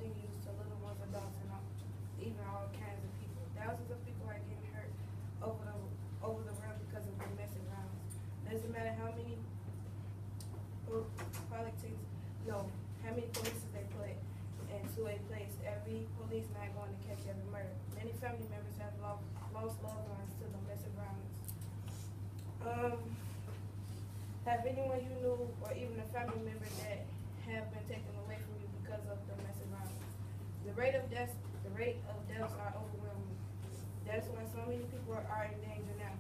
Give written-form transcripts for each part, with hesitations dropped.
often used to little ones, adults, and even all kinds of people. Thousands of people are getting hurt over the world because of domestic violence. Doesn't matter how many politics, no, how many police they put into a place. Every police not going to catch every murder. Many family members have lost loved ones to domestic violence. Have anyone you knew or even a family member that have been taken away from you because of domestic violence? The rate of deaths are overwhelming. That's why so many people are in danger now,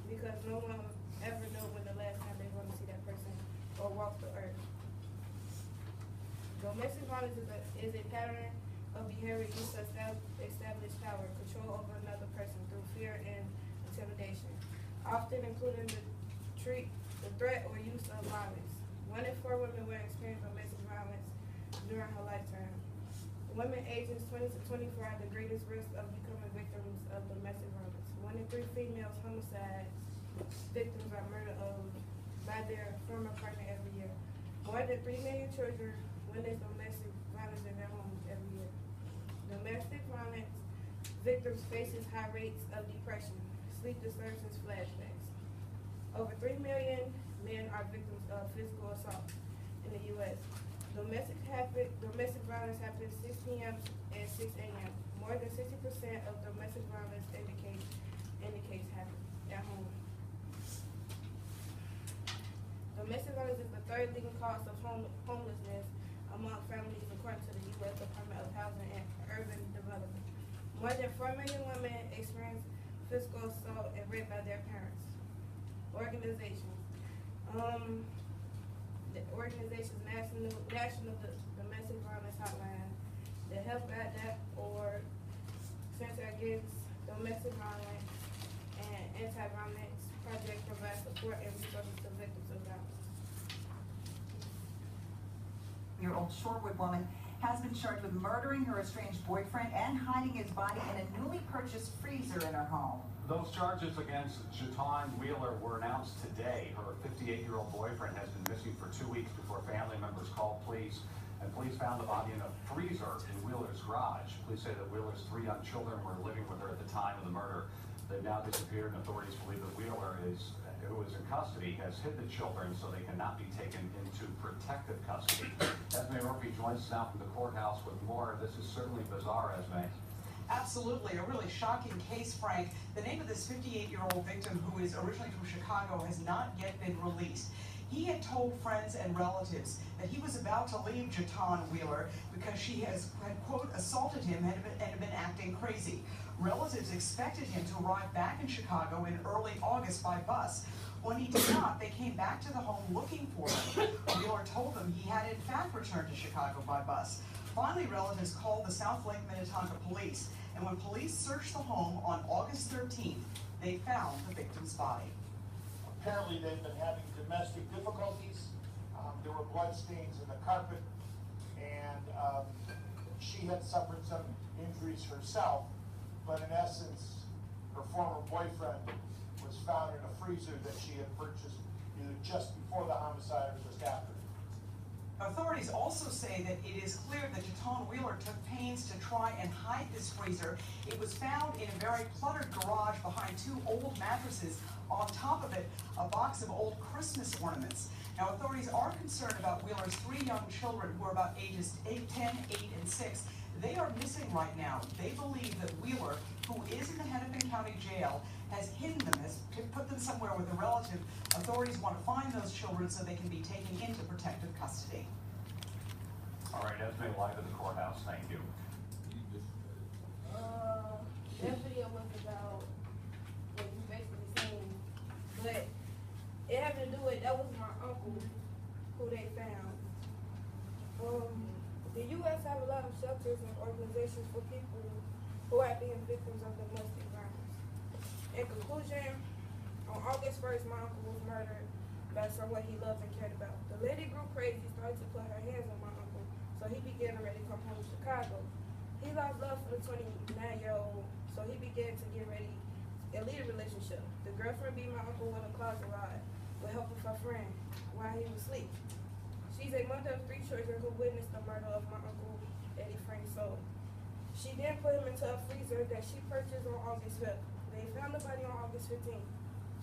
because no one will ever know when the last time they're going to see that person or walk the earth. Domestic violence is a pattern of behavior used to establish power, control over another person through fear and intimidation, often including the threat or use of violence. 1 in 4 women will experience domestic violence during her lifetime. Women ages 20 to 24 are the greatest risk of becoming victims of domestic violence. 1 in 3 females homicide victims are murdered by their former partner every year. More than 3 million children witness domestic violence in their homes every year. Domestic violence victims faces high rates of depression, sleep disturbances, flashbacks. Over 3 million men are victims of physical assault in the U.S. Domestic violence happens 6 p.m. and 6 a.m. More than 60% of domestic violence indicates happen at home. Domestic violence is the 3rd leading cause of homelessness among families according to the U.S. Department of Housing and Urban Development. More than 4 million women experience physical assault and rape by their parents. Organizations. The organization's National Domestic Violence Hotline, the help.org, Center Against Domestic Violence, and Anti-Violence Project provide support and resources to victims of violence. Year-old Shorewood woman has been charged with murdering her estranged boyfriend and hiding his body in a newly purchased freezer in her home. Those charges against Shavonna Wheeler were announced today. Her 58-year-old boyfriend has been missing for 2 weeks before family members called police, and police found the body in a freezer in Wheeler's garage. Police say that Wheeler's 3 young children were living with her at the time of the murder. They've now disappeared, and authorities believe that Wheeler, who is in custody, has hid the children so they cannot be taken into protective custody. Esme Murphy joins us now from the courthouse with more. This is certainly bizarre, Esme. Absolutely, a really shocking case, Frank. The name of this 58-year-old victim, who is originally from Chicago, has not yet been released. He had told friends and relatives that he was about to leave Shavonna Wheeler because she had, quote, assaulted him and had been acting crazy. Relatives expected him to arrive back in Chicago in early August by bus. When he did not, they came back to the home looking for him. Wheeler told them he had in fact returned to Chicago by bus. Finally, relatives called the South Lake Minnetonka police, and when police searched the home on August 13th, they found the victim's body. Apparently they've been having domestic difficulties. There were blood stains in the carpet, and she had suffered some injuries herself, but in essence, her former boyfriend was found in a freezer that she had purchased either just before the homicide or just after. Authorities also say that it is clear that Shavonna Wheeler took pains to try and hide this freezer. It was found in a very cluttered garage behind 2 old mattresses. On top of it, a box of old Christmas ornaments. Now, authorities are concerned about Wheeler's 3 young children, who are about ages 10, 8, and 6. They are missing right now. They believe that Wheeler, who is in the Hennepin County Jail, has hidden them, has put them somewhere with a relative. Authorities want to find those children so they can be taken into protective custody. All right, Esme, live at the courthouse. Thank you. That video was about what you basically saying, but it had to do with, that was my uncle who they found. The U.S. have a lot of shelters and organizations for people who are being victims of domestic violence. In conclusion, on August 1st, my uncle was murdered by someone he loved and cared about. The lady grew crazy, started to put her hands on my uncle, so he began to ready to come home to Chicago. He lost love for the 29-year-old, so he began to get ready to lead a relationship. The girlfriend beat my uncle with a closet rod with help of her friend while he was asleep. She's a mother of 3 children who witnessed the murder of my uncle Eddie Frank sold. She then put him into a freezer that she purchased on August 5th. They found the body on August 15th.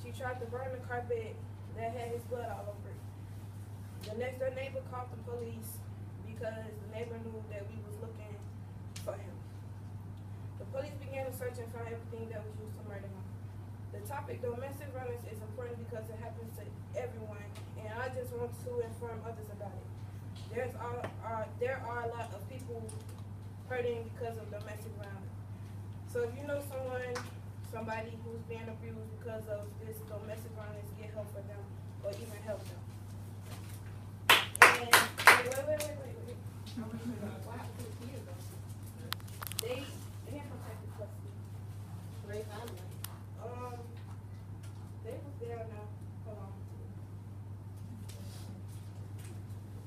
She tried to burn the carpet that had his blood all over it. The next door neighbor called the police because the neighbor knew that we was looking for him. The police began a search and found everything that was used to murder him. The topic domestic violence is important because it happens to everyone, and I just want to inform others about it. There are a lot of people hurting because of domestic violence. So if you know somebody who's being abused because of this domestic violence, get help for them.